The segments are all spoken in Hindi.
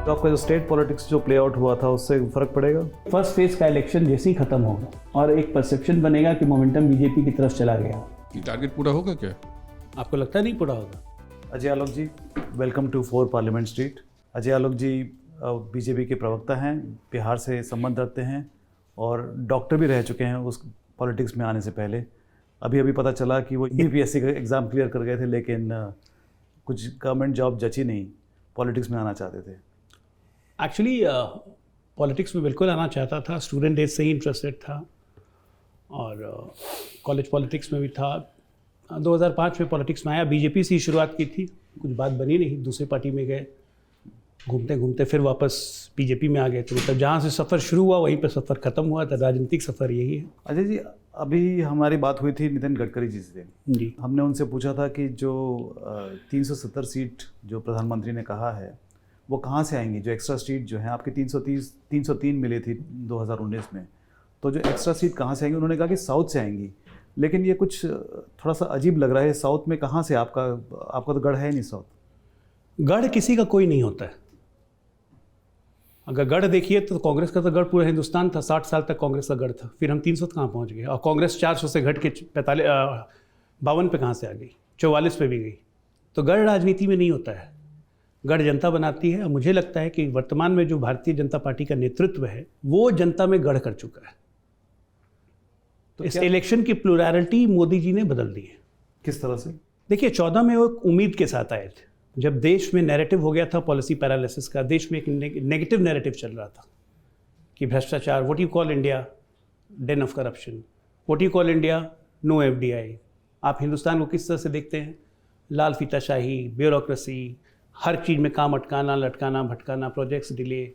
तो आपका जो स्टेट पॉलिटिक्स जो प्ले आउट हुआ था उससे फर्क पड़ेगा? फर्स्ट फेज का इलेक्शन जैसे ही खत्म होगा और एक परसेप्शन बनेगा कि मोमेंटम बीजेपी की तरफ चला गया। टारगेट पूरा होगा क्या? आपको लगता नहीं पूरा होगा? Ajay Alok ji, welcome to 4 parliament street. Ajay Alok ji BJP के प्रवक्ता हैं, बिहार से संबंध रखते हैं और डॉक्टर भी रह चुके हैं उस पॉलिटिक्स में आने से पहले। अभी पता चला कि वो यूपीएससी का एग्ज़ाम क्लियर कर गए थे, लेकिन कुछ गवर्नमेंट जॉब जची नहीं, पॉलिटिक्स में आना चाहते थे। एक्चुअली पॉलिटिक्स में बिल्कुल आना चाहता था, स्टूडेंट डेज से ही इंटरेस्टेड था और कॉलेज पॉलिटिक्स में भी था। 2005 में पॉलिटिक्स में आया, बीजेपी से ही शुरुआत की थी, कुछ बात बनी नहीं, दूसरी पार्टी में गए, घूमते घूमते फिर वापस बीजेपी में आ गए। तो मतलब जहाँ से सफ़र शुरू हुआ वहीं पर सफ़र ख़त्म हुआ था। राजनीतिक सफ़र यही है। अजय जी, अभी हमारी बात हुई थी नितिन गडकरी जी से। जी, हमने उनसे पूछा था कि जो 370 सीट जो प्रधानमंत्री ने कहा है वो कहाँ से आएंगी, जो एक्स्ट्रा सीट जो हैं आपकी 303 मिली थी 2019 में, तो जो एक्स्ट्रा सीट कहाँ से आएंगी? उन्होंने कहा कि साउथ से आएंगी, लेकिन ये कुछ थोड़ा सा अजीब लग रहा है। साउथ में कहाँ से आपका तो गढ़ है नहीं। साउथ गढ़ किसी का कोई नहीं होता है। अगर गढ़ देखिए तो कांग्रेस का तो गढ़ पूरा हिंदुस्तान था, 60 साल तक कांग्रेस का गढ़ था, फिर हम 300 कहाँ पहुँच गए और कांग्रेस 400 से घट के 52 पे कहाँ से आ गई, 44 पे भी गई। तो गढ़ राजनीति में नहीं होता है, गढ़ जनता बनाती है। और मुझे लगता है कि वर्तमान में जो भारतीय जनता पार्टी का नेतृत्व है वो जनता में गढ़ कर चुका है। तो इस इलेक्शन की प्लुरैलिटी मोदी जी ने बदल दी है। किस तरह से? देखिए, 14 में वो उम्मीद के साथ आए थे, जब देश में नैरेटिव हो गया था पॉलिसी पैरालिसिस का, देश में एक नेगेटिव नैरेटिव चल रहा था कि भ्रष्टाचार, what you call India den of corruption, what you call India no FDI. आप हिंदुस्तान को किस तरह से देखते हैं? लाल फीताशाही, ब्यूरोक्रेसी, हर चीज़ में काम अटकाना, लटकाना, भटकाना, प्रोजेक्ट्स डिले।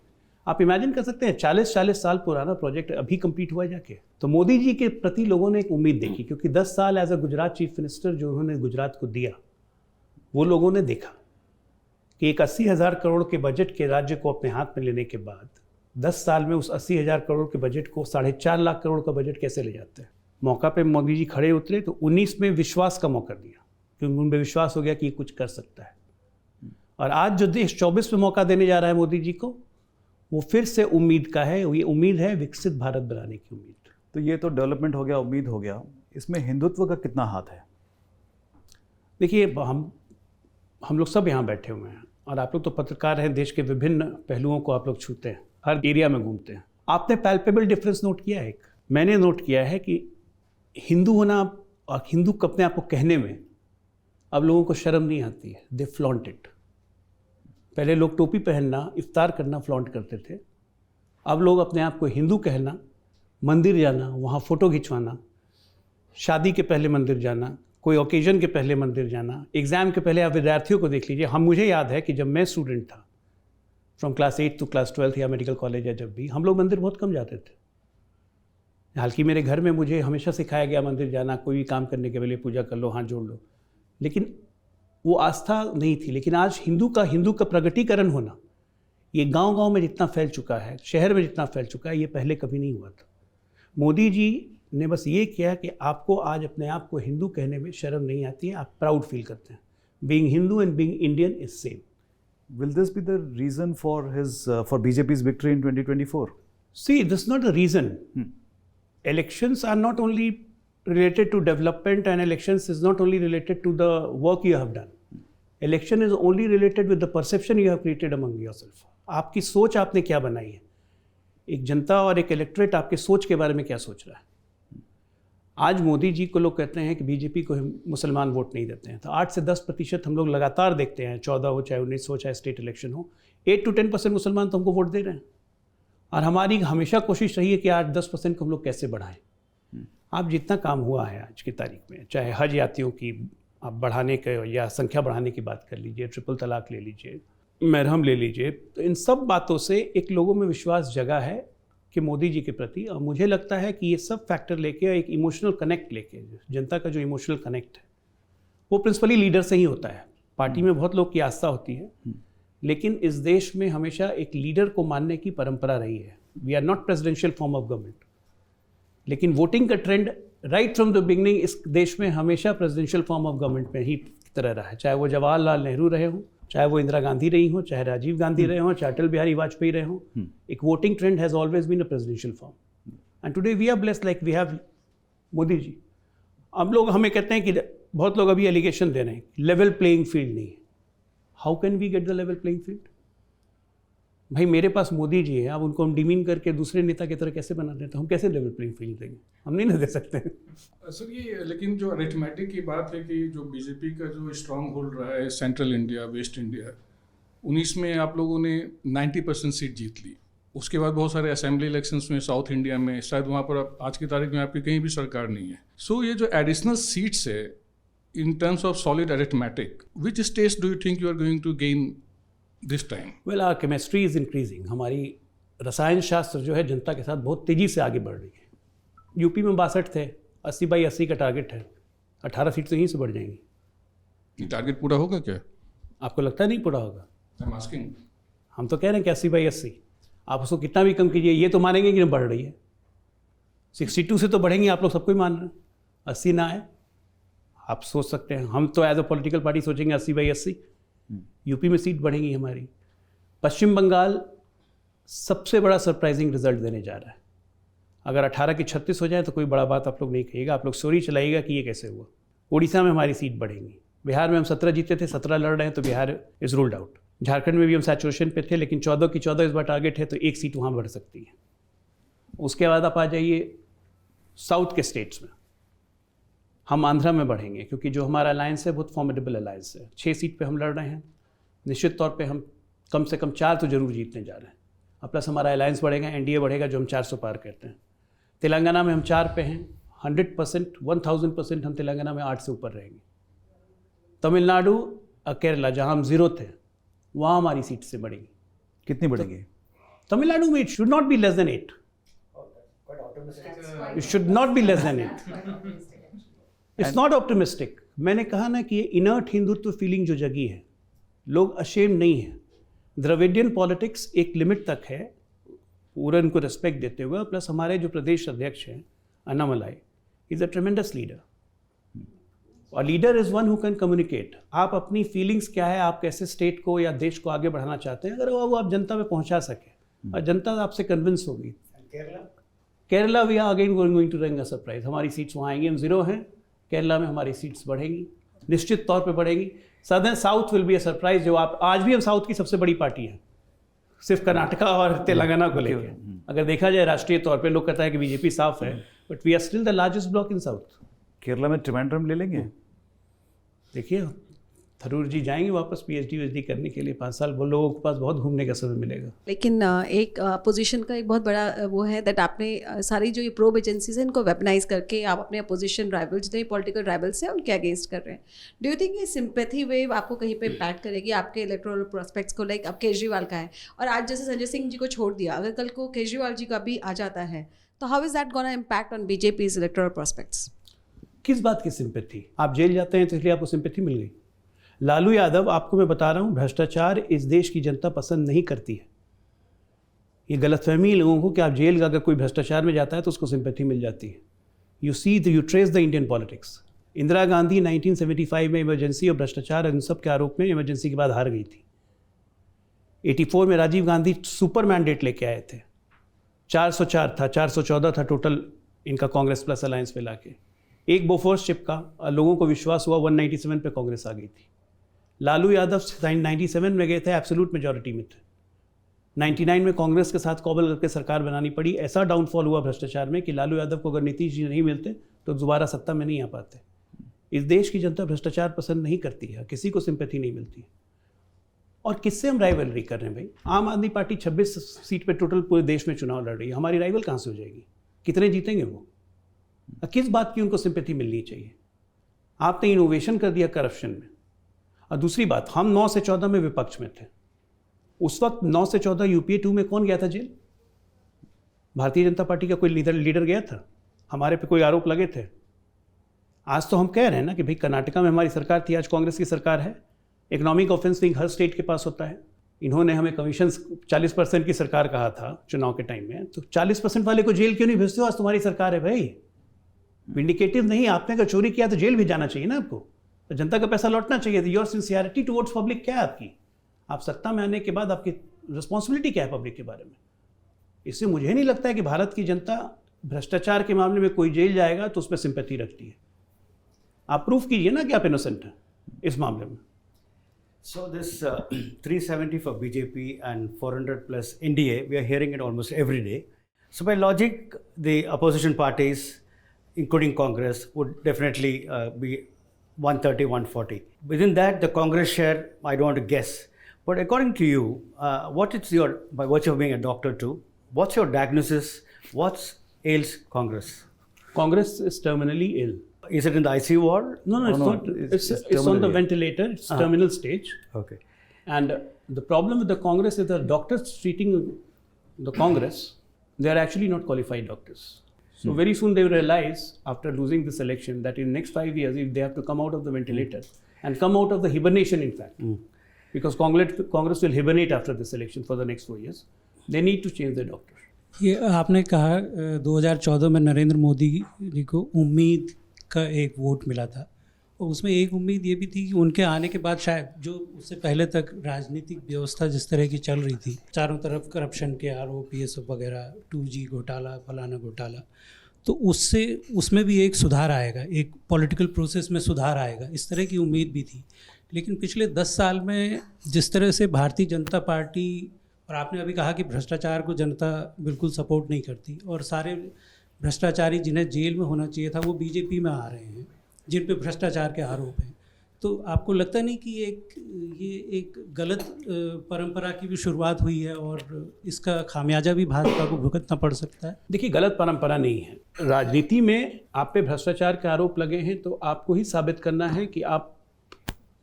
आप इमेजिन कर सकते हैं 40 साल पुराना प्रोजेक्ट अभी कंप्लीट हुआ जाके। तो मोदी जी के प्रति लोगों ने एक उम्मीद देखी, क्योंकि 10 साल as a Gujarat chief minister जो उन्होंने गुजरात को दिया, वो लोगों ने देखा कि एक 80,000 करोड़ के बजट के राज्य को अपने हाथ में लेने के बाद 10 साल में उस 80,000 करोड़ के बजट को 4.5 लाख करोड़ का बजट कैसे ले जाते हैं। मौका पे मोदी जी खड़े उतरे तो 19 में विश्वास का मौका दिया, क्योंकि उनमें विश्वास हो गया कि ये कुछ कर सकता है। और आज जो देश 24 में मौका देने जा रहा है मोदी जी को, वो फिर से उम्मीद का है। ये उम्मीद है विकसित भारत बनाने की उम्मीद। तो ये तो डेवलपमेंट हो गया, उम्मीद हो गया, इसमें हिंदुत्व का कितना हाथ है? देखिए, हम लोग सब यहाँ बैठे हुए हैं और आप लोग तो पत्रकार हैं, देश के विभिन्न पहलुओं को आप लोग छूते हैं, हर एरिया में घूमते हैं। आपने पैल्पेबल डिफरेंस नोट किया है? एक मैंने नोट किया है कि हिंदू होना और हिंदू अपने आप को कहने में अब लोगों को शर्म नहीं आती है, दे फ्लॉन्ट इट। पहले लोग टोपी पहनना, इफ्तार करना फ्लॉन्ट करते थे, अब लोग अपने आप को हिंदू कहना, मंदिर जाना, वहाँ फ़ोटो खिंचवाना, शादी के पहले मंदिर जाना, कोई ओकेजन के पहले मंदिर जाना, एग्ज़ाम के पहले। आप विद्यार्थियों को देख लीजिए, मुझे याद है कि जब मैं स्टूडेंट था, फ्रॉम क्लास 8 टू क्लास 12 या मेडिकल कॉलेज या जब भी, हम लोग मंदिर बहुत कम जाते थे। हालांकि मेरे घर में मुझे हमेशा सिखाया गया मंदिर जाना, कोई भी काम करने के पहले पूजा कर लो, हाथ जोड़ लो, लेकिन वो आस्था नहीं थी। लेकिन आज हिंदू का प्रगटीकरण होना, ये गांव-गांव में जितना फैल चुका है, शहर में जितना फैल चुका है, ये पहले कभी नहीं हुआ था। मोदी जी ने बस ये किया कि आपको आज अपने आप को हिंदू कहने में शर्म नहीं आती है, आप प्राउड फील करते हैं। Being Hindu and being Indian is same. Will this be the reason for BJP's victory in 2024? See, this is not a reason. Elections are not only related to development, and elections is not only related to the work you have done. Election is only related with the perception you have created among yourself. आपकी सोच आपने क्या बनाई है, एक जनता और एक इलेक्टोरेट आपके सोच के बारे में क्या सोच रहा है। आज मोदी जी को लोग कहते हैं कि बीजेपी को मुसलमान वोट नहीं देते हैं, तो 8 से 10% हम लोग लगातार देखते हैं, 14 हो चाहे 19 हो चाहे स्टेट इलेक्शन हो, 8 to 10% मुसलमान तो हमको वोट दे रहे हैं। और हमारी हमेशा कोशिश रही है कि 8-10% को हम लोग कैसे बढ़ाएं। आप जितना काम हुआ है आज की तारीख में, चाहे हज यात्रियों की आप बढ़ाने के या संख्या बढ़ाने की बात कर लीजिए, ट्रिपल तलाक ले लीजिए, मरहम ले लीजिए, तो इन सब बातों से एक लोगों में विश्वास जगा है कि मोदी जी के प्रति। और मुझे लगता है कि ये सब फैक्टर लेके, एक इमोशनल कनेक्ट लेके, जनता का जो इमोशनल कनेक्ट है वो प्रिंसिपली लीडर से ही होता है। पार्टी में बहुत लोग की आस्था होती है, लेकिन इस देश में हमेशा एक लीडर को मानने की परंपरा रही है। We are not presidential form of government, लेकिन वोटिंग का trend right from the beginning इस देश में हमेशा प्रेसिडेंशियल फॉर्म ऑफ गवर्नमेंट में ही तरह रहा है, चाहे वो जवाहरलाल नेहरू रहे हों, चाहे वो इंदिरा गांधी रही हो, चाहे राजीव गांधी रहे हो, चाहे अटल बिहारी वाजपेयी रहे हो, एक voting trend has always been a presidential form, and today we are blessed like we have Modi ji. हम लोग हमें कहते हैं कि बहुत लोग अभी एलिगेशन दे रहे हैं लेवल प्लेइंग फील्ड नहीं है। How can we get the level playing field? भाई मेरे पास मोदी जी है, अब उनको हम डिमीन करके दूसरे नेता की तरह कैसे बना देते हैं? हम कैसे लेवल प्लेइंग फील्ड देंगे? हम नहीं ना दे सकते। सर ये लेकिन जो अरिथमेटिक की बात है कि जो बीजेपी का जो स्ट्रांग होल्ड रहा है सेंट्रल इंडिया, वेस्ट इंडिया, 19 में आप लोगों ने 90% सीट जीत ली। उसके बाद बहुत सारे असेंबली इलेक्शंस में साउथ इंडिया में, शायद वहाँ पर आज की तारीख में आपकी कहीं भी सरकार नहीं है। सो ये जो एडिशनल सीट्स है in terms of solid arithmetic, which states do you think you are going to gain this time? Well our chemistry is increasing. हमारी रसायन शास्त्र जो है जनता के साथ बहुत तेज़ी से आगे बढ़ रही है। यूपी में 62 थे, 80/80 का टारगेट है, 18 सीट तो यहीं से बढ़ जाएंगी। टारगेट पूरा होगा क्या? आपको लगता है नहीं पूरा होगा? I'm asking. हम तो कह रहे हैं कि 80/80, आप उसको कितना भी कम कीजिए, ये तो मानेंगे कि नहीं बढ़ रही है। 62 से तो बढ़ेंगे, आप लोग सबको ही मान रहे हैं। 80 ना आए, आप सोच सकते हैं। हम तो एज अ पॉलिटिकल पार्टी सोचेंगे 80/80। यूपी में सीट बढ़ेंगी हमारी। पश्चिम बंगाल सबसे बड़ा सरप्राइजिंग रिजल्ट देने जा रहा है। अगर 18 की 36 हो जाए तो कोई बड़ा बात आप लोग नहीं कहिएगा, आप लोग स्टोरी चलाइएगा कि ये कैसे हुआ। उड़ीसा में हमारी सीट बढ़ेंगी। बिहार में हम 17 जीते थे, 17 लड़ रहे हैं, तो Bihar is ruled out. Jharkhand में भी हम सैचुरेशन पे थे, लेकिन 14 की 14 इस बार टारगेट है, तो एक सीट वहाँ बढ़ सकती है। उसके बाद आप आ जाइए साउथ के स्टेट्स में। हम आंध्रा में बढ़ेंगे, क्योंकि जो हमारा अलायंस है बहुत फॉर्मिडेबल अलायंस है। 6 सीट पे हम लड़ रहे हैं। निश्चित तौर पे हम कम से कम 4 तो जरूर जीतने जा रहे हैं। और प्लस हमारा अलायंस बढ़ेगा, एनडीए बढ़ेगा, जो हम 400 पार करते हैं। तेलंगाना में हम 4 पे हैं। 100%, 1000% हम तेलंगाना में 8 से ऊपर रहेंगे। तमिलनाडु और केरला, जहाँ हम 0 थे, वहाँ हमारी सीट से बढ़ेगी। कितनी बढ़ेगी? तमिलनाडु में it should not be less than 8। It should not be less than 8। It's not optimistic. मैंने कहा ना कि ये इनर्ट हिंदुत्व फीलिंग जो जगी है, लोग अशेम नहीं है। द्रविडियन पॉलिटिक्स एक लिमिट तक है, पूरा इनको रिस्पेक्ट देते हुए। प्लस हमारे जो प्रदेश अध्यक्ष हैं Annamalai is a tremendous leader. और leader is one who can communicate. आप अपनी फीलिंग्स क्या है, आप कैसे स्टेट को या देश को आगे बढ़ाना चाहते हैं, अगर वो आप जनता में पहुंचा सके और जनता आपसे कन्विंस होगी। Kerala we are again going to spring a surprise. हमारी सीट्स वहाँ आएंगी, हम 0 हैं। केरला में हमारी सीट्स बढ़ेंगी, निश्चित तौर पे बढ़ेगी। Southern south will be a surprise. जो आप आज भी हम साउथ की सबसे बड़ी पार्टी हैं, सिर्फ कर्नाटका और तेलंगाना को लेकर। अगर देखा जाए राष्ट्रीय तौर पे, लोग कहता है कि बीजेपी साफ है, but we are still the largest bloc in south. Kerala में त्रिवेंद्रम ले लेंगे? देखिए थरूर जी जाएंगे वापस PhD करने के लिए 5 साल। वो लोगों के पास बहुत घूमने का समय मिलेगा। लेकिन एक अपोजिशन का एक बहुत बड़ा वो है दैट आपने सारी जो ये प्रोब एजेंसीज हैं इनको वेपनाइज करके आप अपने अपोजिशन राइवल, जितने पॉलिटिकल राइवल्स हैं, उनके अगेंस्ट कर रहे हैं। डू यू थिंक ये सिंपैथी वेव आपको कहीं पे इम्पैक्ट करेगी आपके इलेक्टोरल प्रोस्पेक्ट्स को? लाइक अब केजरीवाल का है, और आज जैसे संजय सिंह जी को छोड़ दिया, अगर कल को केजरीवाल जी का भी आ जाता है, तो how is that gonna impact on BJP's electoral prospects? किस बात की सिंपैथी? आप जेल जाते हैं तो इसलिए आपको सिंपैथी मिल गई? लालू यादव, आपको मैं बता रहा हूँ, भ्रष्टाचार इस देश की जनता पसंद नहीं करती है। ये गलतफहमी लोगों को कि आप जेल का अगर कोई भ्रष्टाचार में जाता है तो उसको सिंपैथी मिल जाती है। You trace the Indian politics. Indira Gandhi 1975 में इमरजेंसी और भ्रष्टाचार इन सब के आरोप में इमरजेंसी के बाद हार गई थी। 84 में राजीव गांधी सुपर मैंडेट लेके आए थे। 404 था, 414 था टोटल इनका कांग्रेस प्लस अलायंस में लाके। एक बोफोर्स चिप का लोगों को विश्वास हुआ, 197 पे कांग्रेस आ गई थी। लालू यादव 97 में गए थे, एब्सोल्यूट मेजॉरिटी में थे। 99 में कांग्रेस के साथ कॉबल करके सरकार बनानी पड़ी। ऐसा डाउनफॉल हुआ भ्रष्टाचार में कि लालू यादव को अगर नीतीश जी नहीं मिलते तो दोबारा सत्ता में नहीं आ पाते। इस देश की जनता भ्रष्टाचार पसंद नहीं करती है, किसी को सिंपैथी नहीं मिलती है। और किससे हम राइवलरी कर रहे हैं भाई? आम आदमी पार्टी 26 सीट पे टोटल पूरे देश में चुनाव लड़ रही है। हमारी राइवल कहाँ से हो जाएगी? कितने जीतेंगे वो? किस बात की उनको सिंपैथी मिलनी चाहिए? आपने इनोवेशन कर दिया करप्शन में। और दूसरी बात, हम 9 से 14 में विपक्ष में थे। उस वक्त 9 से 14 UPA 2 में कौन गया था जेल? भारतीय जनता पार्टी का कोई लीडर गया था? हमारे पे कोई आरोप लगे थे? आज तो हम कह रहे हैं ना कि भाई कर्नाटका में हमारी सरकार थी, आज कांग्रेस की सरकार है। इकोनॉमिक ऑफेंस विंग हर स्टेट के पास होता है। इन्होंने हमें कमीशन 40% की सरकार कहा था चुनाव के टाइम में, तो 40% वाले को जेल क्यों नहीं भेजते हो? आज तुम्हारी सरकार है भाई। विंडिकेटिव नहीं, आपने अगर चोरी किया तो जेल भी जाना चाहिए ना आपको, तो जनता का पैसा लौटना चाहिए। योर सिंसियरिटी टुवर्ड्स पब्लिक क्या है आपकी? आप सत्ता में आने के बाद आपकी रिस्पॉन्सिबिलिटी क्या है पब्लिक के बारे में? इससे मुझे नहीं लगता है कि भारत की जनता भ्रष्टाचार के मामले में कोई जेल जाएगा तो उस पर सिंपैथी रखती है। आप प्रूफ कीजिए ना कि आप इनोसेंट हैं इस मामले में। So this 370 for BJP and 400 plus NDA, we are hearing it almost every day. So by logic, the opposition parties, including Congress, would definitely be 130, 140. Within that, the Congress share, I don't want to guess. But according to you, what is your, by virtue of being a doctor too, what's your diagnosis? What ails Congress? Congress is terminally ill. Is it in the ICU ward? No, it's not. It's on the ventilator. It's terminal stage. Okay. And the problem with the Congress is the doctors treating the Congress, they are actually not qualified doctors. So very soon they will realize after losing this election that in next 5 years, if they have to come out of the ventilator and come out of the hibernation, in fact, because Congress will hibernate after this election for the next 4 years, they need to change their doctor. ये आपने कहा 2014 में नरेंद्र मोदी जी को उम्मीद का एक वोट मिला था और उसमें एक उम्मीद ये भी थी कि उनके आने के बाद शायद जो उससे पहले तक राजनीतिक व्यवस्था जिस तरह की चल रही थी, चारों तरफ करप्शन के आरोप ये सब वगैरह, 2G घोटाला, फलाना घोटाला, तो उसमें भी एक सुधार आएगा, एक पॉलिटिकल प्रोसेस में सुधार आएगा, इस तरह की उम्मीद भी थी। लेकिन पिछले 10 साल में जिस तरह से भारतीय जनता पार्टी, और आपने अभी कहा कि भ्रष्टाचार को जनता बिल्कुल सपोर्ट नहीं करती, और सारे भ्रष्टाचारी जिन्हें जेल में होना चाहिए था वो बीजेपी में आ रहे हैं जिन पे भ्रष्टाचार के आरोप हैं, तो आपको लगता नहीं कि ये एक गलत परंपरा की भी शुरुआत हुई है और इसका खामियाजा भी भाजपा को भुगतना पड़ सकता है? देखिए, गलत परंपरा नहीं है। राजनीति में आप पे भ्रष्टाचार के आरोप लगे हैं तो आपको ही साबित करना है कि आप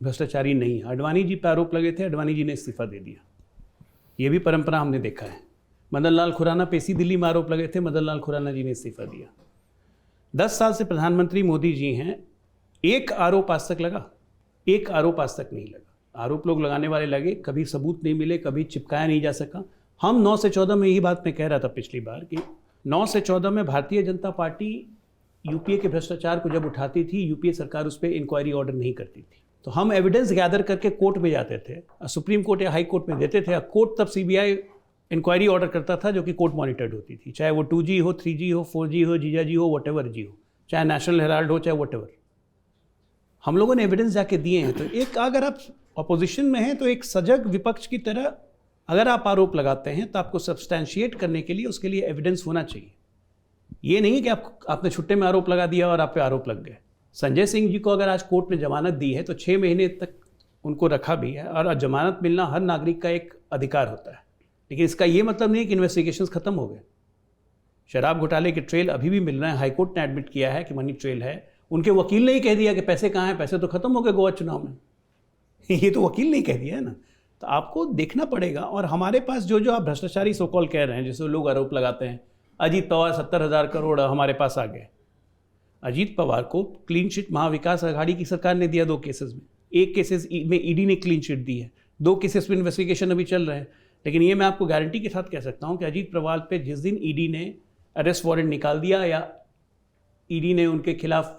भ्रष्टाचारी नहीं हैं। अडवाणी जी पे आरोप लगे थे, अडवाणी जी ने इस्तीफा दे दिया, ये भी परंपरा हमने देखा है। मदन लाल खुराना पे इसी दिल्ली में आरोप लगे थे, मदन लाल खुराना जी ने इस्तीफा दिया। 10 साल से प्रधानमंत्री मोदी जी हैं, एक आरोप आज तक लगा? एक आरोप आज तक नहीं लगा। आरोप लोग लगाने वाले लगे, कभी सबूत नहीं मिले, कभी चिपकाया नहीं जा सका। हम 9 से 14 में यही बात मैं कह रहा था पिछली बार कि 9 से 14 में भारतीय जनता पार्टी यूपीए के भ्रष्टाचार को जब उठाती थी, यूपीए सरकार उस पर इंक्वायरी ऑर्डर नहीं करती थी, तो हम एविडेंस गैदर करके कोर्ट में जाते थे, सुप्रीम कोर्ट या हाई कोर्ट में देते थे। कोर्ट तब सीबीआई इंक्वायरी ऑर्डर करता था जो कि कोर्ट मॉनिटर्ड होती थी, चाहे वो 2G हो, 3G हो, 4G हो, जीजा जी हो, वटेवर जी हो, चाहे नेशनल हेराल्ड हो, चाहे वटेवर। हम लोगों ने एविडेंस जाके दिए हैं। तो एक, अगर आप अपोजिशन में हैं तो एक सजग विपक्ष की तरह अगर आप आरोप लगाते हैं तो आपको सब्सटैंशिएट करने के लिए उसके लिए एविडेंस होना चाहिए। ये नहीं कि आपने छुट्टे में आरोप लगा दिया और आप पे आरोप लग गए। संजय सिंह जी को अगर आज कोर्ट ने जमानत दी है तो 6 महीने तक उनको रखा भी है, और जमानत मिलना हर नागरिक का एक अधिकार होता है। लेकिन इसका ये मतलब नहीं कि इन्वेस्टिगेशंस खत्म हो गए। शराब घोटाले के ट्रेल अभी भी मिल रहे हैं। हाईकोर्ट ने एडमिट किया है कि मनी ट्रेल है। उनके वकील ने ही कह दिया कि पैसे कहाँ हैं, पैसे तो खत्म हो गए गोवा चुनाव में। ये तो वकील ने ही कह दिया है ना। तो आपको देखना पड़ेगा। और हमारे पास जो आप भ्रष्टाचारी सो कॉल कह रहे हैं, जिससे लोग आरोप लगाते हैं, अजीत पवार 70,000 करोड़ हमारे पास आ गए। अजीत पवार को क्लीन चिट महाविकास आघाड़ी की सरकार ने दिया 2 केसेस में। एक केसेस में ईडी ने क्लीन चिट दी है, 2 केसेस में इन्वेस्टिगेशन अभी चल रहे हैं। लेकिन ये मैं आपको गारंटी के साथ कह सकता हूँ कि अजीत पवार पे जिस दिन ईडी ने अरेस्ट वारंट निकाल दिया या ईडी ने उनके खिलाफ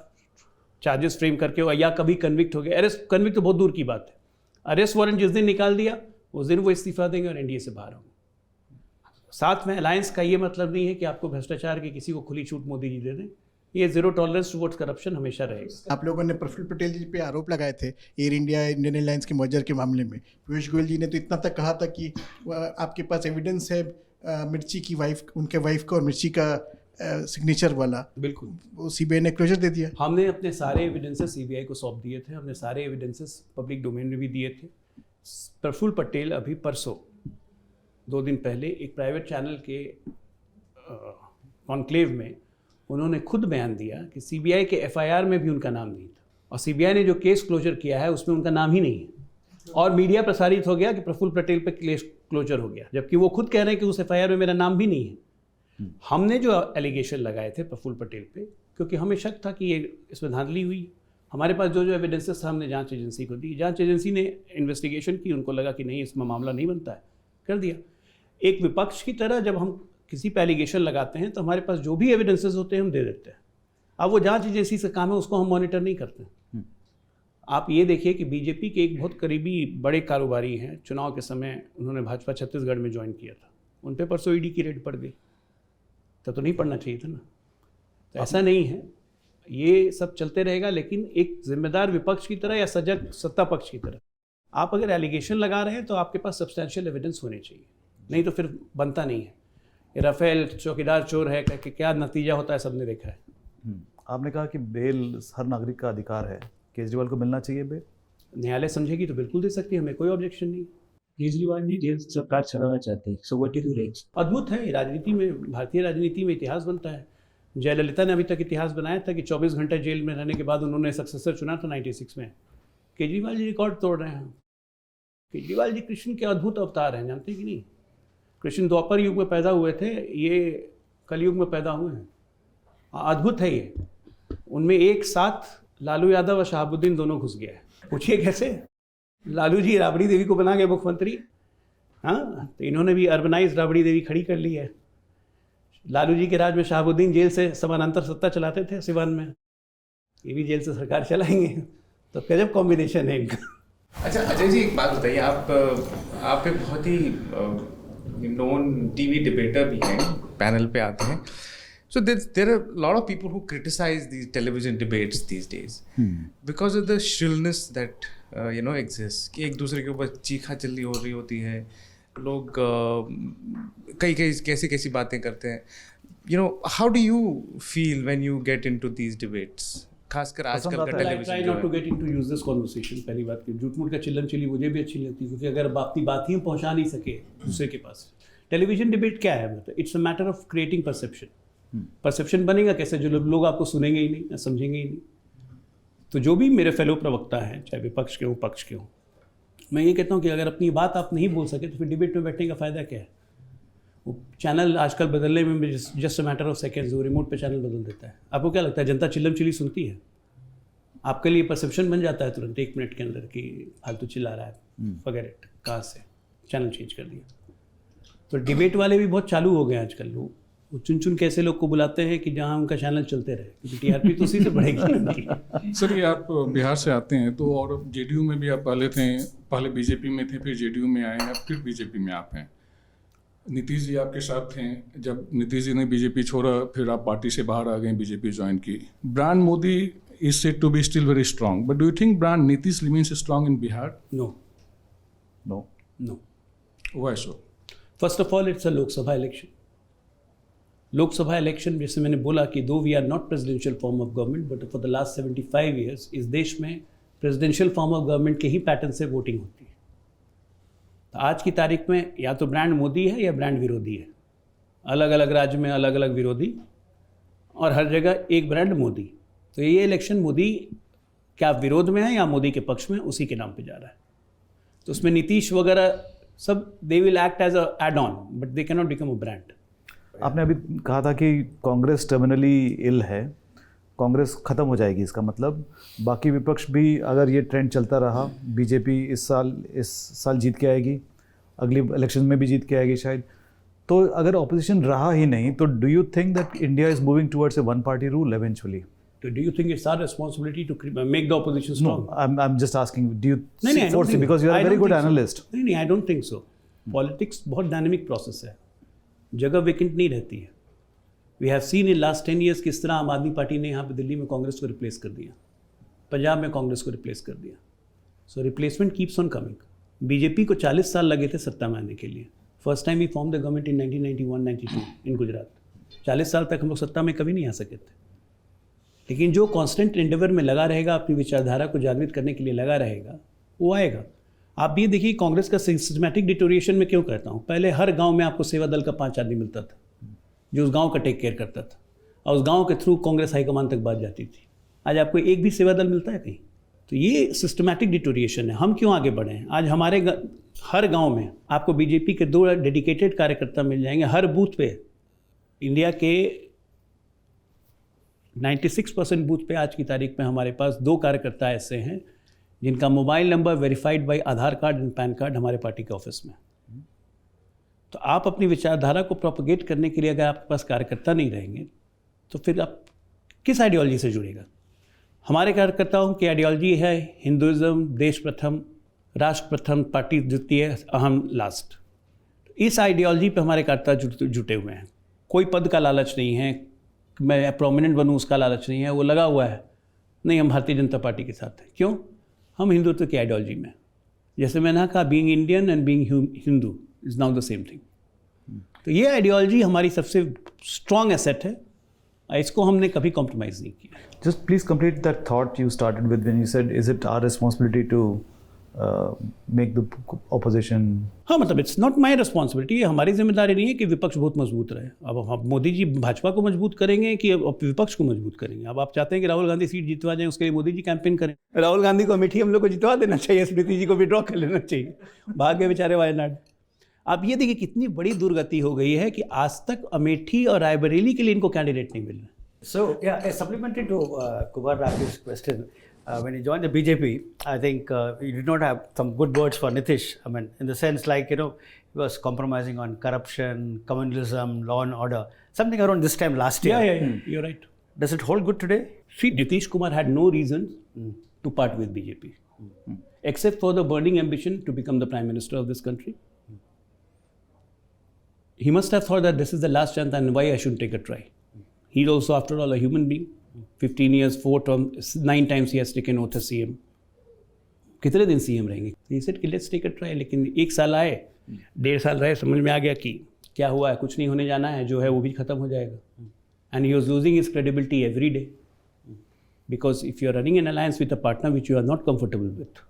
चार्जेस फ्रेम करके या कभी कन्विक्ट हो गए, अरेस्ट कन्विक्ट तो बहुत दूर की बात है, अरेस्ट वारंट जिस दिन निकाल दिया उस दिन वो इस्तीफा देंगे और एनडीए से बाहर होंगे। साथ में अलायंस का ये मतलब नहीं है कि आपको भ्रष्टाचार की किसी को खुली छूट मोदी जी दे दें। ये जीरो टॉलरेंस टुवर्ड्स करप्शन हमेशा रहेगा। आप लोगों ने प्रफुल्ल पटेल जी पे आरोप लगाए थे एयर इंडिया इंडियन एयरलाइंस के मर्जर के मामले में। पीयूष गोयल जी ने तो इतना तक कहा था कि आपके पास एविडेंस है मिर्ची की वाइफ, उनके वाइफ का और मिर्ची का सिग्नेचर वाला। बिल्कुल, वो सीबीआई ने क्लोजर दे दिया। हमने अपने सारे एविडेंसेस सीबीआई को सौंप दिए थे। हमने सारे एविडेंसेस पब्लिक डोमेन में भी दिए थे। प्रफुल्ल पटेल अभी परसों 2 दिन पहले एक प्राइवेट चैनल के कॉन्क्लेव में उन्होंने खुद बयान दिया कि सीबीआई के एफआईआर में भी उनका नाम नहीं था, और सीबीआई ने जो केस क्लोजर किया है उसमें उनका नाम ही नहीं है। और मीडिया प्रसारित हो गया कि प्रफुल्ल पटेल पे केस क्लोजर हो गया, जबकि वो खुद कह रहे हैं कि उस एफआईआर में मेरा नाम भी नहीं है। हमने जो एलिगेशन लगाए थे प्रफुल्ल पटेल पे, क्योंकि हमें शक था कि ये इसमें धांधली हुई। हमारे पास जो एविडेंसेस था हमने जांच एजेंसी को दी। जांच एजेंसी ने इन्वेस्टिगेशन की, उनको लगा कि नहीं इसमें मामला नहीं बनता है, कर दिया। एक विपक्ष की तरह जब हम किसी पे एलिगेशन लगाते हैं तो हमारे पास जो भी एविडेंसेस होते हैं हम दे देते हैं। अब वो जांच एजेंसी से काम है, उसको हम मॉनिटर नहीं करते। आप ये देखिए कि बीजेपी के एक बहुत करीबी बड़े कारोबारी हैं, चुनाव के समय उन्होंने भाजपा छत्तीसगढ़ में ज्वाइन किया था, उन पे परसों ईडी की रेड पड़ गई। तब तो नहीं पड़ना चाहिए था ना। तो ऐसा नहीं है, ये सब चलते रहेगा, लेकिन एक जिम्मेदार विपक्ष की तरह या सजग सत्ता पक्ष की तरह आप अगर एलिगेशन लगा रहे हैं तो आपके पास सब्सटैंशियल एविडेंस होने चाहिए, नहीं तो फिर बनता नहीं है। ये राफेल चौकीदार चोर है कि क्या नतीजा होता है सबने देखा है। आपने कहा कि बेल हर नागरिक का अधिकार है, केजरीवाल को मिलना चाहिए बेल? न्यायालय समझेगी तो बिल्कुल दे सकती है, हमें कोई ऑब्जेक्शन नहीं। केजरीवाल जी जेल से सरकार चलाना चाहते हैं, so what do you think? अद्भुत है राजनीति में, भारतीय राजनीति में इतिहास बनता है। जयललिता ने अभी तक इतिहास बनाया था कि 24 घंटे जेल में रहने के बाद उन्होंने सक्सेसर चुना था 96 में। केजरीवाल जी रिकॉर्ड तोड़ रहे हैं। केजरीवाल जी कृष्ण के अद्भुत अवतार हैं, जानते कि नहीं? कृष्ण द्वापर युग में पैदा हुए थे, ये कलयुग में पैदा हुए हैं। अद्भुत है ये। उनमें एक साथ लालू यादव और शहाबुद्दीन दोनों घुस गया है। पूछिए कैसे? लालू जी राबड़ी देवी को बना गए मुख्यमंत्री, हाँ, तो इन्होंने भी अर्बनाइज राबड़ी देवी खड़ी कर ली है। लालू जी के राज में शहाबुद्दीन जेल से समानांतर सत्ता चलाते थे सिवान में, ये भी जेल से सरकार चलाएंगे, तो गजब कॉम्बिनेशन है इनका। अच्छा अजय जी, एक बात बताइए, आप एक बहुत ही नोन टीवी डिबेटर भी हैं, पैनल पे आते हैं। So there are a lot of people who criticize these television debates these days because of the shrillness that exists. कि एक दूसरे के ऊपर चीखा चिल्ली हो रही होती है, लोग कई कैसी बातें करते हैं। How do you feel when you get into these debates? खासकर आजकल का television. Try not to get into useless conversation। पहली बात की झूठ मूठ का चिल्लम चिल्ली मुझे भी अच्छी लगती है, क्योंकि अगर अपनी बात ही पहुंचा नहीं सके दूसरे के पास। टेलीविजन डिबेट क्या है? मतलब it's a matter of creating perception. Perception बनेगा कैसे? जो लोग आपको सुनेंगे ही नहीं, समझेंगे ही नहीं। तो जो भी मेरे फेलो प्रवक्ता हैं, चाहे विपक्ष के हों पक्ष के हों, मैं ये कहता हूँ कि अगर अपनी बात आप नहीं बोल सके तो फिर डिबेट में बैठने का फ़ायदा क्या है? वो चैनल आजकल बदलने में just a matter of seconds, वो रिमोट पे चैनल बदल देता है। आपको क्या लगता है जनता चिल्लम चिल्ली सुनती है? आपके लिए परसेप्शन बन जाता है तुरंत 1 मिनट के अंदर कि फालतू चिल्ला रहा है, फॉरगेट इट, कहाँ से चैनल चेंज कर दिया। तो डिबेट वाले भी बहुत चालू हो गए हैं आजकल। लोग वो चुन चुन कैसे लोग को बुलाते हैं कि जहाँ उनका चैनल चलते रहे, क्योंकि टीआरपी तो उसी से बढ़ेगी। सर ये आप बिहार से आते हैं तो, और जेडीयू में भी आप पहले बीजेपी में थे, फिर जेडीयू में आए हैं, फिर बीजेपी में आप हैं। नीतीश जी आपके साथ थे, जब नीतीश जी ने बीजेपी छोड़ा फिर आप पार्टी से बाहर आ गए, बीजेपी ज्वाइन की। Brand Modi is said to be still very strong, but do you think brand Nitish remains strong in Bihar? No no no. Why so? First of all it's a Lok Sabha election. Lok Sabha election, जैसे मैंने बोला कि though we are not presidential form of government, but for the last 75 years इस देश में प्रेसिडेंशियल फॉर्म ऑफ गवर्नमेंट के ही पैटर्न से वोटिंग होती है। तो आज की तारीख में या तो ब्रांड मोदी है या ब्रांड विरोधी है। अलग अलग राज्य में अलग अलग विरोधी और हर जगह एक ब्रांड मोदी। तो ये इलेक्शन मोदी क्या विरोध में है या मोदी के पक्ष में, उसी के नाम पे जा रहा है। तो उसमें नीतीश वगैरह सब they will act as a add on, but they can not become a brand. आपने अभी कहा था कि कांग्रेस टर्मिनली इल है, कांग्रेस ख़त्म हो जाएगी, इसका मतलब बाकी विपक्ष भी अगर ये ट्रेंड चलता रहा, बीजेपी इस साल जीत के आएगी, अगली इलेक्शन में भी जीत के आएगी शायद, तो अगर ऑपोजिशन रहा ही नहीं तो do you think that India is moving towards a one party rule eventually? So do you think it's our responsibility to make the opposition strong? No, I'm just asking, do you I don't foresee, think- because you are I a very don't good think so. analyst. नहीं, I don't think so. Politics बहुत डायनेमिक प्रोसेस है, जगह वेकेंट नहीं रहती है। We have seen in last 10 years किस तरह आम आदमी पार्टी ने यहाँ पे दिल्ली में कांग्रेस को रिप्लेस कर दिया, पंजाब में कांग्रेस को रिप्लेस कर दिया। So replacement keeps on coming. BJP को 40 साल लगे थे सत्ता में आने के लिए। First time we form the government in 1991-92 in Gujarat. 40 साल तक हम लोग सत्ता में कभी नहीं आ सके थे। लेकिन जो कांस्टेंट एंडेवर में लगा रहेगा, अपनी विचारधारा को जागृत करने के लिए लगा रहेगा, वो आएगा। आप ये देखिए कांग्रेस का सिस्टमैटिक डिटोरिएशन में क्यों कहता हूँ, पहले हर गांव में आपको सेवा दल का 5 आदमी मिलता था जो उस गांव का टेक केयर करता था, और उस गांव के थ्रू कांग्रेस हाईकमान तक बात जाती थी। आज आपको एक भी सेवा दल मिलता है कहीं? तो ये सिस्टमैटिक डिटोरिएशन है। हम क्यों आगे बढ़े हैं? आज हमारे हर गाँव में आपको बीजेपी के 2 डेडिकेटेड कार्यकर्ता मिल जाएंगे हर बूथ पे। इंडिया के 96% बूथ पे आज की तारीख में हमारे पास 2 कार्यकर्ता ऐसे हैं जिनका mobile number verified bye Aadhaar card and pan card हमारे पार्टी के ऑफिस में। तो आप अपनी विचारधारा को प्रोपगेट करने के लिए अगर आपके पास कार्यकर्ता नहीं रहेंगे तो फिर आप किस आइडियोलॉजी से जुड़ेगा? हमारे कार्यकर्ताओं की आइडियोलॉजी है हिंदुज़म, देश प्रथम, राष्ट्र प्रथम, पार्टी द्वितीय, अहम लास्ट। इस आइडियोलॉजी पे हमारे कार्यकर्ता जुटे हुए हैं। कोई पद का लालच नहीं है, मैं प्रोमिनेंट बनूं उसका लालच नहीं है, वो लगा हुआ है नहीं हम भारतीय जनता पार्टी के साथ हैं। क्यों? हम हिंदुत्व की आइडियोलॉजी में, जैसे मैंने कहा, being Indian and being Hindu is now the same thing. तो ये आइडियोलॉजी हमारी सबसे स्ट्रॉन्ग एसेट है, इसको हमने कभी कॉम्प्रोमाइज़ नहीं किया। Just please complete that thought you started with when you said, is it our responsibility to make the opposition? हाँ, मतलब इट्स नॉट माई रिस्पॉन्सिबिलिटी, ये हमारी जिम्मेदारी नहीं है कि विपक्ष बहुत मजबूत रहे। अब हम मोदी जी भाजपा को मजबूत करेंगे कि विपक्ष को मजबूत करेंगे? अब आप चाहते हैं कि राहुल गांधी सीट जितवा जाए, उसके लिए मोदी जी कैंपेन करें। राहुल गांधी को अमेठी हम लोग को जितवा देना चाहिए, स्मृति जी को विड्रॉ कर लेना चाहिए, भाग गए बेचारे वायनाड। आप ये देखिए कितनी बड़ी दुर्गति हो गई है कि आज तक अमेठी और रायबरेली के लिए इनको कैंडिडेट नहीं मिल रहे। So, yeah, supplementary to Kumar Rafi's question, when you joined the BJP, I think you did not have some good words for Nitish. I mean, in the sense like, he was compromising on corruption, communalism, law and order, something around this time last year. Yeah, you're right. Does it hold good today? See, Nitish Kumar had no reason to part with BJP, except for the burning ambition to become the Prime Minister of this country. He must have thought that this is the last chance and why I shouldn't take a try. He's also, after all, a human being. 15 years, 4 terms, 9 times he has taken oath as CM. कितने दिन CM रहेंगे? He said कि let's take a try. लेकिन 1 साल आए, 1.5 साल रहे, समझ में आ गया कि क्या हुआ है, कुछ नहीं होने जाना है, जो है वो भी खत्म हो जाएगा। And he was losing his credibility every day. Because if you are running an alliance with a partner which you are not comfortable with,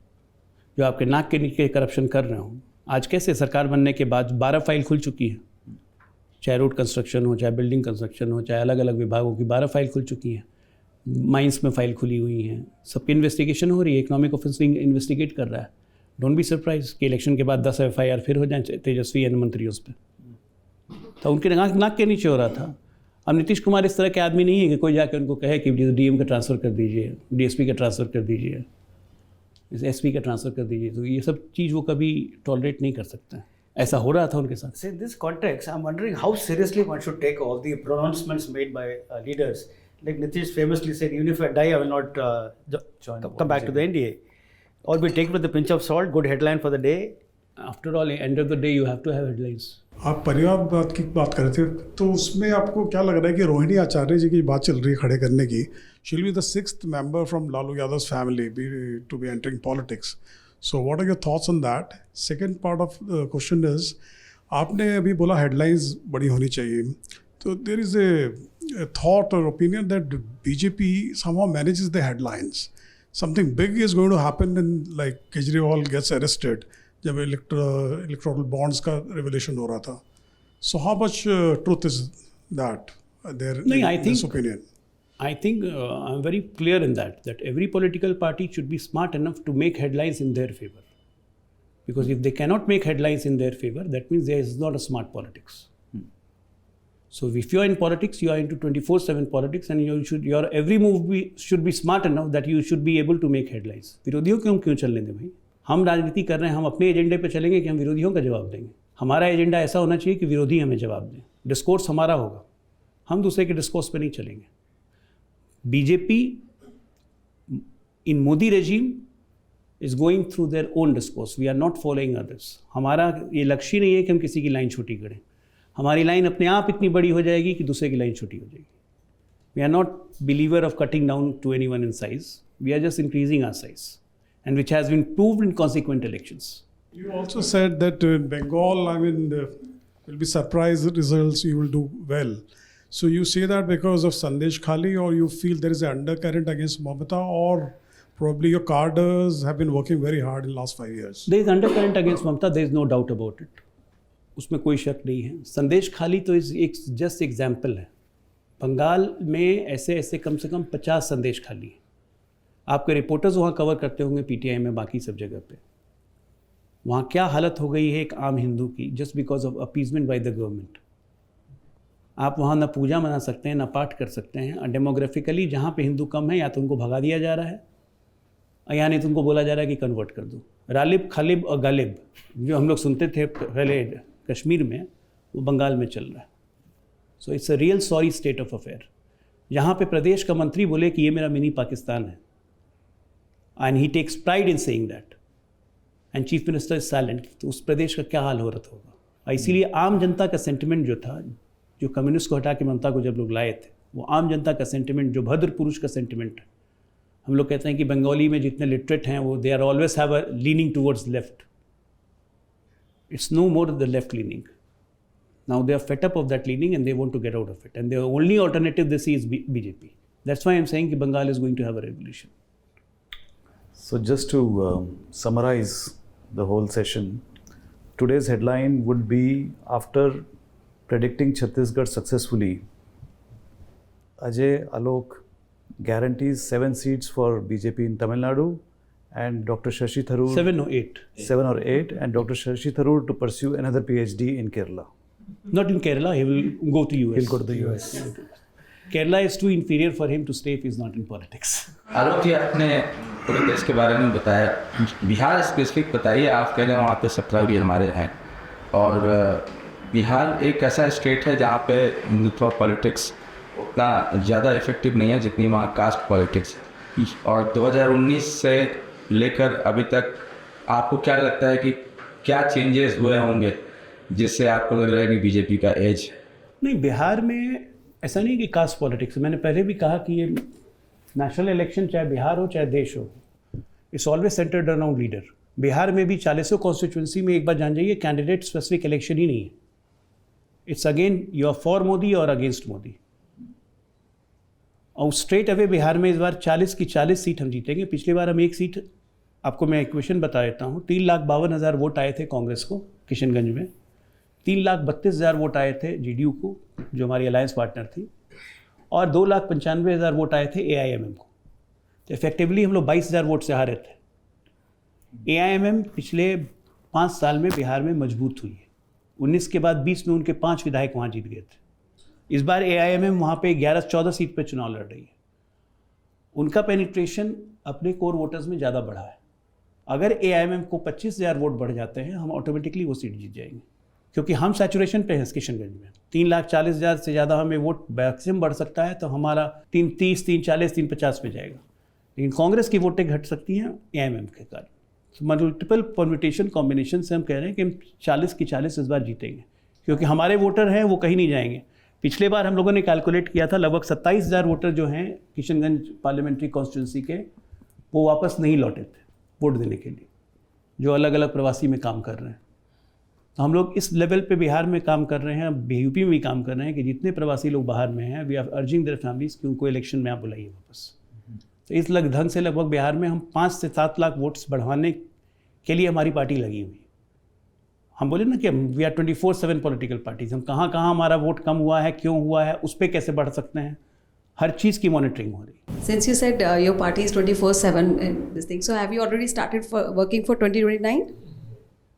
जो आपके नाक के नीचे करप्शन कर रहे हो, आज कैसे सरकार बनने के बाद 12 फाइल खुल चुकी है, चाहे रोड कंस्ट्रक्शन हो, चाहे बिल्डिंग कंस्ट्रक्शन हो, चाहे अलग अलग विभागों की 12 फाइल खुल चुकी हैं, माइंस में फाइल खुली हुई हैं, सबकी इन्वेस्टिगेशन हो रही है, इकोनॉमिक ऑफेंसिंग इन्वेस्टिगेट कर रहा है। डोंट बी सरप्राइज कि इलेक्शन के बाद 10 FIR फिर हो जाए तेजस्वी एंड मंत्रियों पर। तो उनके नाक के नीचे हो रहा था। अब नीतीश कुमार इस तरह के आदमी नहीं है कि कोई जाके उनको कहे कि DM का ट्रांसफ़र कर दीजिए, DSP का ट्रांसफ़र कर दीजिए, SP का ट्रांसफ़र कर दीजिए। तो ये सब चीज़ वो कभी टॉलरेट नहीं कर सकते हैं। ऐसा हो रहा था उनके साथ। So in this context, I'm wondering how seriously one should take all the pronouncements made by leaders. Like Nitish famously said, even if I die, I will not come back to the NDA. Or be taken with a pinch of salt, good headline for the day. After all, end of the day, you have to have headlines. आप परिवारवाद की बात कर रहे थे, तो उसमें आपको क्या लग रहा है कि रोहिणी आचार्य जी की बात चल रही है खड़े करने की? She will be the 6th member from Lalu Yadav's family to be entering politics. So what are your thoughts on that? Second part of the question is, आपने अभी बोला headlines बड़ी होनी चाहिए, तो there is a thought or opinion that BJP somehow manages the headlines. Something big is going to happen when like Kejriwal gets arrested, जब electoral bonds का revelation हो रहा था. So how much truth is that there in this opinion? I think I'm very clear in that every political party should be smart enough to make headlines in their favor. Because if they cannot make headlines in their favor, that means there is not a smart politics. So if you are in politics, you are into 24/7 politics, and your every move should be smart enough that you should be able to make headlines. विरोधियों को हम क्यों चलने दें भाई? हम राजनीति कर रहे हैं, हम अपने एजेंडे पे चलेंगे कि हम विरोधियों का जवाब देंगे? हमारा एजेंडा ऐसा होना चाहिए कि विरोधी हमें जवाब दें, डिस्कोर्स हमारा होगा, हम दूसरे के डिस्कोर्स पे नहीं चलेंगे। BJP in Modi regime is going through their own discourse. We are not following others. हमारा ये लक्ष्य नहीं है कि हम किसी की लाइन छोटी करें। हमारी लाइन अपने आप इतनी बड़ी हो जाएगी कि दूसरे की लाइन छोटी हो जाएगी। We are not believer of cutting down to anyone in size. We are just increasing our size, and which has been proved in consequent elections. You also said that in Bengal, I mean, there will be surprise results. You will do well. So you say that because of Sandesh Khali, or you feel there is an undercurrent against Mamata, or probably your cadres have been working very hard in the last 5 years? There is undercurrent against Mamata. There is no doubt about it. उसमें कोई शक नहीं है। संदेश खाली तो एक जस्ट एग्जाम्पल है। बंगाल में ऐसे कम से कम 50 संदेश खाली हैं। आपके रिपोर्टर्स वहाँ कवर करते होंगे PTI में, बाकी सब जगह पे। वहाँ क्या हालत हो गई है एक आम हिंदू की, just because of appeasement by the government. आप वहाँ ना पूजा मना सकते हैं, ना पाठ कर सकते हैं। और डेमोग्राफिकली जहाँ पे हिंदू कम है, या तो उनको भगा दिया जा रहा है, या नहीं तो उनको बोला जा रहा है कि कन्वर्ट कर दो। रालिब, खालिब और गालिब जो हम लोग सुनते थे पहले कश्मीर में, वो बंगाल में चल रहा है। So it's a real sorry state of affair. यहाँ पे प्रदेश का मंत्री बोले कि ये मेरा मिनी पाकिस्तान है, and he takes pride in saying that, and chief minister is silent, तो उस प्रदेश का क्या हाल हो रहा होगा। इसीलिए आम जनता का सेंटिमेंट जो था, जो कम्युनिस्ट को हटा के ममता को जब लोग लाए थे, वो आम जनता का सेंटिमेंट, जो भद्र पुरुष का सेंटिमेंट है। हम लोग कहते हैं कि बंगाली में जितने लिटरेट हैं वो they are always have a leaning towards left. It's no more the left leaning. Now they are fed up of that leaning and they want to get out of it. And the only alternative they see is BJP. That's why I'm saying that Bengal is going to have a revolution. So just to summarize the whole session, today's headline would be, after predicting Chhattisgarh successfully, Ajay Alok guarantees 7 seats for BJP in Tamil Nadu, and Dr. Shashi Tharoor 7 or 8. 7 or 8, and Dr. Shashi Tharoor to pursue another PhD in Kerala. Not in Kerala, he will go to US. He'll go to the US. Kerala is too inferior for him to stay if he's not in politics. आलोक जी, आपने पूरे देश के बारे में बताया, बिहार स्पेसिफिक बताइए। आप कह रहे हैं वहाँ पे 17 भी हमारे हैं, और बिहार एक ऐसा स्टेट है जहाँ पे हिंदुत्व पॉलिटिक्स उतना ज़्यादा इफेक्टिव नहीं है जितनी वहाँ कास्ट पॉलिटिक्स। और 2019 से लेकर अभी तक आपको क्या लगता है कि क्या चेंजेस हुए होंगे जिससे आपको लग रहा है कि बीजेपी का एज? नहीं, बिहार में ऐसा नहीं कि कास्ट पॉलिटिक्स, मैंने पहले भी कहा कि ये नेशनल इलेक्शन चाहे बिहार हो चाहे देश हो, it's always centred around leader. Bihar में भी 40 कॉन्स्टिट्यूंसी में एक बार जान जाइए, कैंडिडेट स्पेसिफिक इलेक्शन ही नहीं है। It's again you are for Modi और अगेंस्ट मोदी। और स्ट्रेट अवे बिहार में इस बार 40 की 40 सीट हम जीतेंगे। पिछली बार हम एक सीट, आपको मैं इक्वेशन बता देता हूँ, 3,52,000 वोट आए थे कांग्रेस को किशनगंज में, 3,32,000 वोट आए थे जेडीयू को जो हमारी अलायंस पार्टनर थी, और 2,95,000 वोट आए थे एआईएमएम को। तो इफेक्टिवली हम लोग 22,000 वोट से हारे थे। एआईएमएम पिछले 5 साल में बिहार में मजबूत हुई है। 19 के बाद 20 में उनके 5 विधायक वहाँ जीत गए थे। इस बार एआईएमएम वहाँ पे 11-14 सीट पर चुनाव लड़ रही है। उनका पेनिट्रेशन अपने कोर वोटर्स में ज़्यादा बढ़ा है। अगर एआईएमएम को 25,000 वोट बढ़ जाते हैं, हम ऑटोमेटिकली वो सीट जीत जाएंगे, क्योंकि हम सैचुरेशन पे हैं किशनगंज में। 3,40,000 से ज़्यादा हमें वोट मैक्सिमम बढ़ सकता है, तो हमारा 330, 340, 350 पे जाएगा। लेकिन कांग्रेस की वोटें घट सकती हैं एआईएमएम के कारण। मल्टीपल परम्यूटेशन कॉम्बिनेशन से हम कह रहे हैं कि हम 40 की 40 इस बार जीतेंगे, क्योंकि हमारे वोटर हैं वो कहीं नहीं जाएंगे। पिछले बार हम लोगों ने कैलकुलेट किया था, लगभग 27,000 वोटर जो हैं किशनगंज पार्लियामेंट्री कॉन्स्टिट्यूंसी के, वो वापस नहीं लौटे थे वोट देने के लिए, जो अलग अलग प्रवासी में काम कर रहे हैं। तो हम लोग इस लेवल पे बिहार में काम कर रहे हैं, यूपी में भी काम कर रहे हैं कि जितने प्रवासी लोग बाहर में हैं, we are urging their families कि उनको इलेक्शन में आप बुलाइए वापस। तो इस ढंग से लगभग बिहार में हम 5 से 7 लाख वोट्स बढ़ाने के लिए हमारी पार्टी लगी हुई है। हम बोले ना कि वी आर 24/7 पॉलिटिकल पार्टीज। हम कहाँ कहाँ हमारा वोट कम हुआ है, क्यों हुआ है, उस पर कैसे बढ़ सकते हैं, हर चीज़ की मॉनिटरिंग हो रही है। Since you said your party is 24/7 in this thing, so have you already started working for 2029?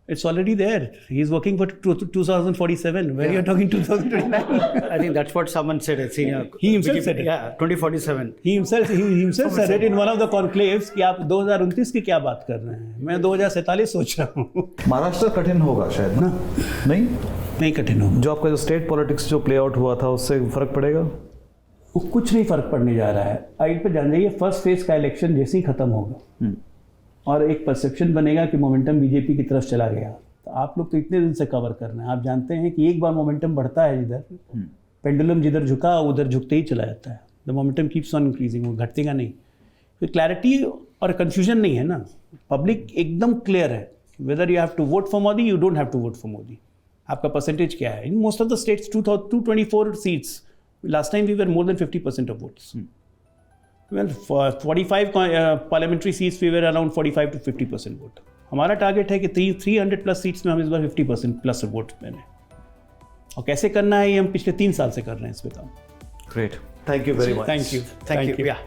It's already there. He's working for 2047. Where you're talking 2029? I think that's what someone said. It's in, He himself said it. Yeah, 2047. He himself said it in one of the conclaves कि आप 2029 की क्या बात कर रहे हैं, मैं 2047 सोच रहा हूँ। महाराष्ट्र कठिन होगा शायद ना? नहीं कठिन होगा। जो आपका जो स्टेट पॉलिटिक्स जो प्ले आउट हुआ था, उससे फर्क पड़ेगा? वो कुछ नहीं फर्क पड़ने जा रहा है। आइट पर जान जाइए, फर्स्ट फेज का इलेक्शन जैसे ही खत्म होगा और एक परसेप्शन बनेगा कि मोमेंटम बीजेपी की तरफ चला गया, तो आप लोग तो इतने दिन से कवर कर रहे हैं, आप जानते हैं कि एक बार मोमेंटम बढ़ता है, जिधर पेंडुलम जिधर झुका उधर झुकते ही चला जाता है। The momentum keeps on increasing, वो घटेगा नहीं। तो क्लैरिटी और कन्फ्यूजन नहीं है ना, पब्लिक एकदम क्लियर है। Whether you have to vote for Modi, you don't have to vote for Modi. आपका परसेंटेज क्या है? In most of the states 224 seats, last time we were more than 50% of votes. Well, for 45 parliamentary seats, we were around 45 to 50% vote. हमारा टारगेट है कि 300 प्लस सीट्स में हम इस बार 50% प्लस वोट देने। और कैसे करना है ये हम पिछले 3 साल से कर रहे हैं इस पे काम। Great, thank you very much. Thank you. Thank you. Yeah.